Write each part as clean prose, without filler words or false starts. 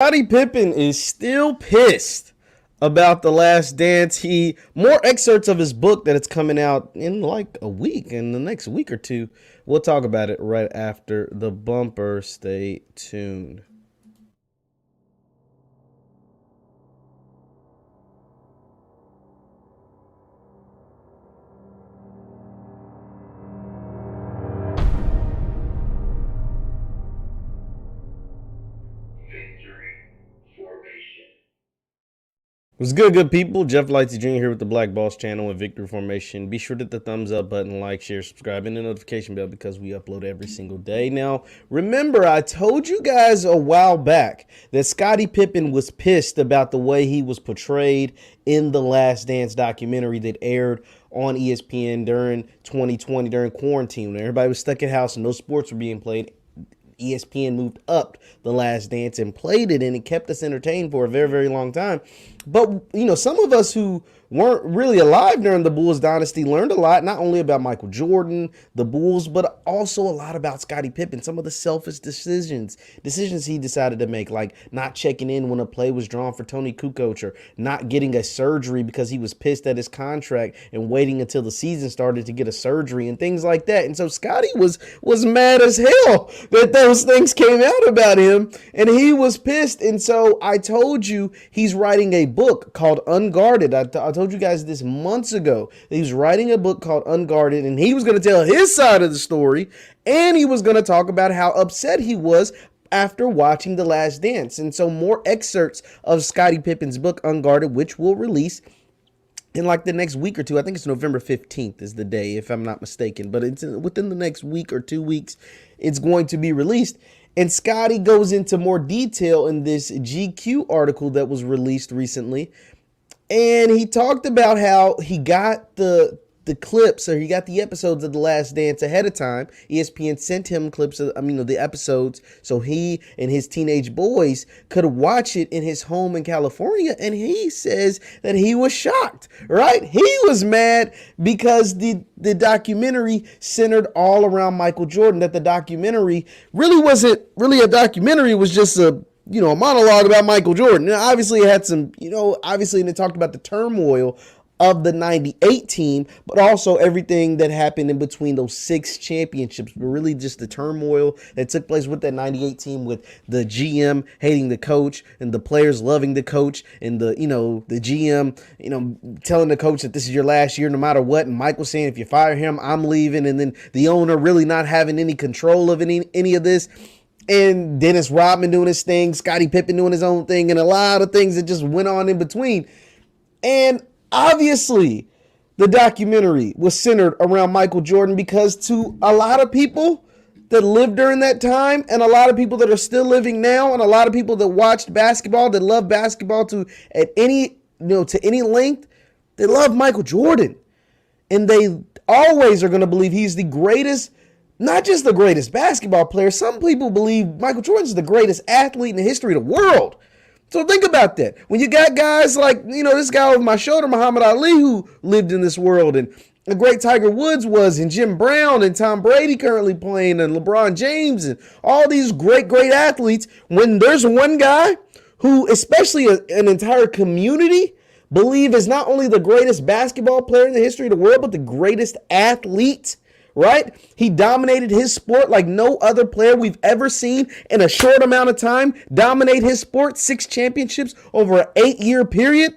Scottie Pippen is still pissed about The Last Dance. More excerpts of his book that it's coming out in like a week, in the next week or two. We'll talk about it right after the bumper. Stay tuned. What's good people? Jeff Lightsey Jr. here with the Black Boss channel and Victory Formation. Be sure to hit the thumbs up button, like, share, subscribe, and the notification bell because we upload every single day. Now, remember, I told you guys a while back that Scottie Pippen was pissed about the way he was portrayed in the Last Dance documentary that aired on ESPN during 2020, during quarantine, when everybody was stuck at house and no sports were being played. ESPN moved up The Last Dance and played it, and it kept us entertained for a very, very long time. But, you know, some of us who weren't really alive during the Bulls dynasty learned a lot, not only about Michael Jordan, the Bulls, but also a lot about Scottie Pippen, some of the selfish decisions he decided to make, like not checking in when a play was drawn for Tony Kukoc, or not getting a surgery because he was pissed at his contract and waiting until the season started to get a surgery and things like that. And so Scottie was mad as hell that those things came out about him, and he was pissed. And so I told you he's writing a book called Unguarded. I told you guys this months ago. He was writing a book called Unguarded, and he was going to tell his side of the story, and he was going to talk about how upset he was after watching The Last Dance. And so more excerpts of Scottie Pippen's book Unguarded, which will release in like the next week or two. I think it's November 15th is the day, if I'm not mistaken, but it's within the next week or 2 weeks it's going to be released. And Scottie goes into more detail in this GQ article that was released recently. And he talked about how he got the clips, or he got the episodes of The Last Dance ahead of time. ESPN sent him clips of, the episodes, so he and his teenage boys could watch it in his home in California. And he says that he was shocked, right? He was mad because the documentary centered all around Michael Jordan, that the documentary really wasn't really a documentary. It was just a monologue about Michael Jordan. Now, obviously it had some, and it talked about the turmoil of the 98 team, but also everything that happened in between those 6 championships, but really just the turmoil that took place with that 98 team, with the GM hating the coach and the players loving the coach, and the GM, telling the coach that this is your last year no matter what, and Michael saying, if you fire him, I'm leaving, and then the owner really not having any control of any of this. And Dennis Rodman doing his thing, Scottie Pippen doing his own thing, and a lot of things that just went on in between. And obviously, the documentary was centered around Michael Jordan, because to a lot of people that lived during that time, and a lot of people that are still living now, and a lot of people that watched basketball, that love basketball to any length, they love Michael Jordan. And they always are going to believe he's the greatest, not just the greatest basketball player. Some people believe Michael Jordan's the greatest athlete in the history of the world. So think about that. When you got guys like, this guy over my shoulder, Muhammad Ali, who lived in this world, and the great Tiger Woods was, and Jim Brown, and Tom Brady currently playing, and LeBron James, and all these great athletes, when there's one guy who, especially an entire community, believe is not only the greatest basketball player in the history of the world, but the greatest athlete, right? He dominated his sport like no other player we've ever seen in a short amount of time dominate his sport. 6 championships over an 8-year period.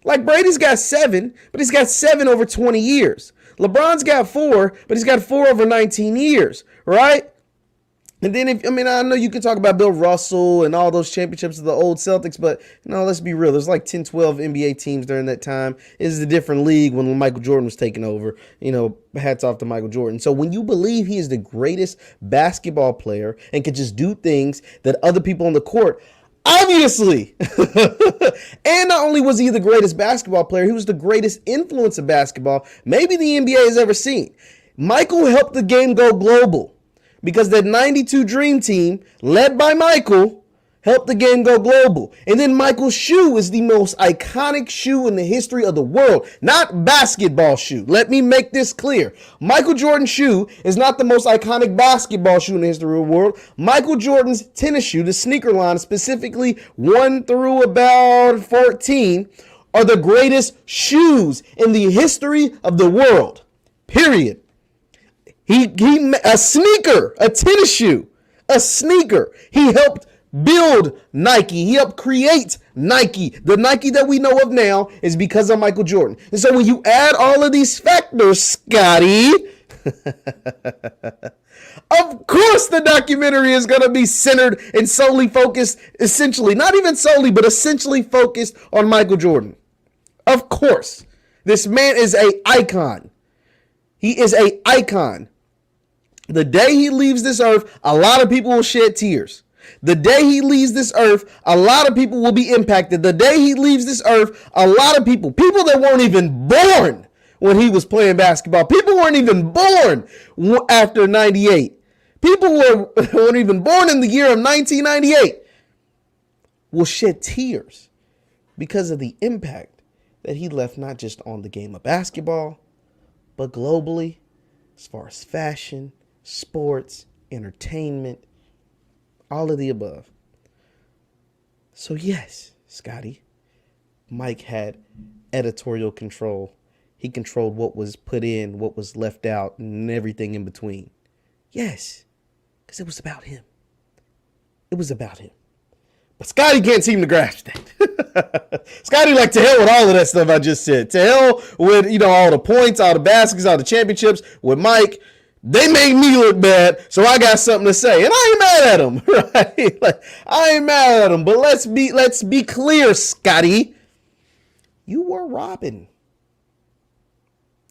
Like Brady's got 7, but he's got 7 over 20 years. LeBron's got 4, but he's got 4 over 19 years, right? And then I know you can talk about Bill Russell and all those championships of the old Celtics, but let's be real. There's like 10, 12 NBA teams during that time. It's a different league when Michael Jordan was taking over. Hats off to Michael Jordan. So when you believe he is the greatest basketball player and can just do things that other people on the court, obviously, and not only was he the greatest basketball player, he was the greatest influence of basketball maybe the NBA has ever seen. Michael helped the game go global, because that 92 Dream Team, led by Michael, helped the game go global. And then Michael's shoe is the most iconic shoe in the history of the world, not basketball shoe. Let me make this clear. Michael Jordan's shoe is not the most iconic basketball shoe in the history of the world. Michael Jordan's tennis shoe, the sneaker line, specifically 1 through about 14, are the greatest shoes in the history of the world. Period. A sneaker, a tennis shoe, a sneaker. He helped build Nike. He helped create Nike. The Nike that we know of now is because of Michael Jordan. And so when you add all of these factors, Scotty, of course the documentary is going to be centered and solely focused, essentially, not even solely, but essentially focused on Michael Jordan. Of course. This man is an icon. He is an icon. The day he leaves this earth, a lot of people will shed tears. The day he leaves this earth, a lot of people will be impacted. The day he leaves this earth, a lot of people that weren't even born when he was playing basketball, people weren't even born after 98. People weren't even born in the year of 1998 will shed tears because of the impact that he left, not just on the game of basketball, but globally, as far as fashion, sports, entertainment, all of the above. So yes, Scotty, Mike had editorial control. He controlled what was put in, what was left out, and everything in between. Yes, because it was about him. It was about him. But Scotty can't seem to grasp that. Scotty, like, to hell with all of that stuff I just said. To hell with, all the points, all the baskets, all the championships. With Mike, they made me look bad, so I got something to say. And I ain't mad at him, right? Like, I ain't mad at him. But let's be clear, Scotty. You were robbing.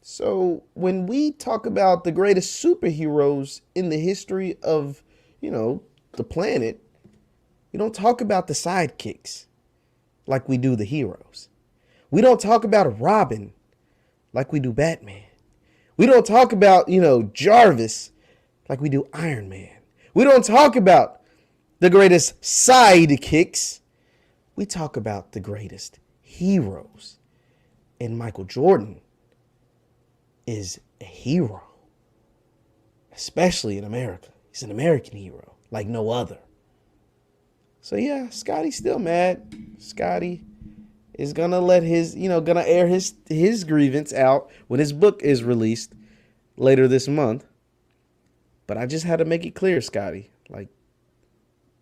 So when we talk about the greatest superheroes in the history of, the planet, we don't talk about the sidekicks like we do the heroes. We don't talk about Robin like we do Batman. We don't talk about, Jarvis like we do Iron Man. We don't talk about the greatest sidekicks. We talk about the greatest heroes. And Michael Jordan is a hero, especially in America. He's an American hero like no other. So yeah, Scotty's still mad. Scotty is gonna let gonna air his grievance out when his book is released later this month. But I just had to make it clear, Scotty. Like,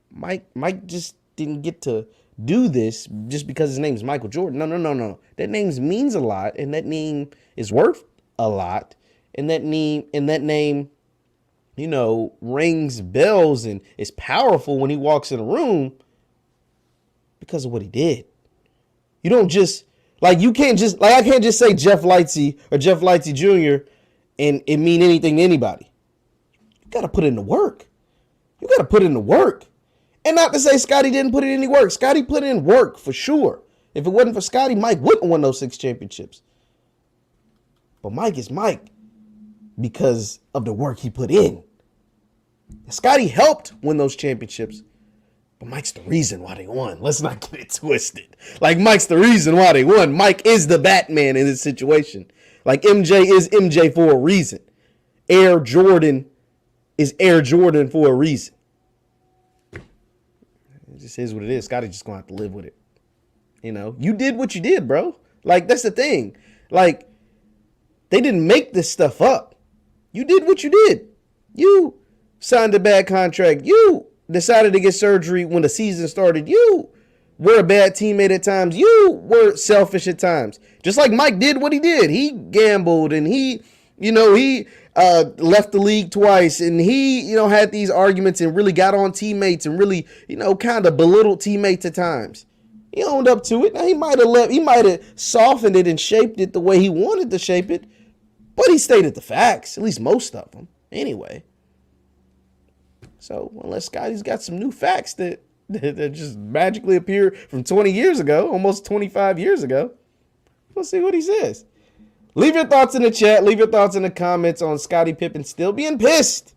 Mike just didn't get to do this just because his name is Michael Jordan. No. That name means a lot, and that name is worth a lot, and that name rings bells and is powerful when he walks in a room because of what he did. You don't just, I can't just say Jeff Lightsey or Jeff Lightsey Jr. and it mean anything to anybody. You got to put in the work. And not to say Scotty didn't put in any work. Scotty put in work for sure. If it wasn't for Scotty, Mike wouldn't have won those 6 championships. But Mike is Mike because of the work he put in. Scotty helped win those championships, but Mike's the reason why they won. Let's not get it twisted. Like, Mike's the reason why they won. Mike is the Batman in this situation. Like, MJ is MJ for a reason. Air Jordan is Air Jordan for a reason. It just is what it is. Scotty just gonna have to live with it. You did what you did, bro. Like, that's the thing. Like, they didn't make this stuff up. You did what you did. You signed a bad contract. You decided to get surgery when the season started. You were a bad teammate at times. You were selfish at times. Just like Mike did what he did. He gambled and he left the league twice, and he, had these arguments and really got on teammates and really, kind of belittled teammates at times. He owned up to it. Now, he might have softened it and shaped it the way he wanted to shape it, but he stated the facts, at least most of them, anyway. So unless Scotty's got some new facts that just magically appear from 20 years ago, almost 25 years ago, we'll see what he says. Leave your thoughts in the chat. Leave your thoughts in the comments on Scottie Pippen still being pissed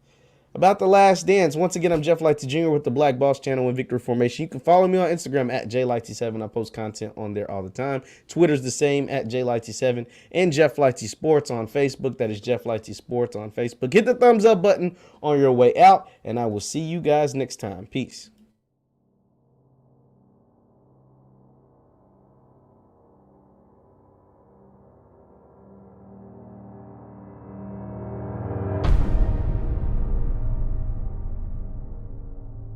about The Last Dance. Once again, I'm Jeff Lighty Jr. with the Black Boss Channel and Victory Formation. You can follow me on Instagram at JLighty7. I post content on there all the time. Twitter's the same at JLighty7. And Jeff Lighty Sports on Facebook. That is Jeff Lighty Sports on Facebook. Hit the thumbs up button on your way out, and I will see you guys next time. Peace.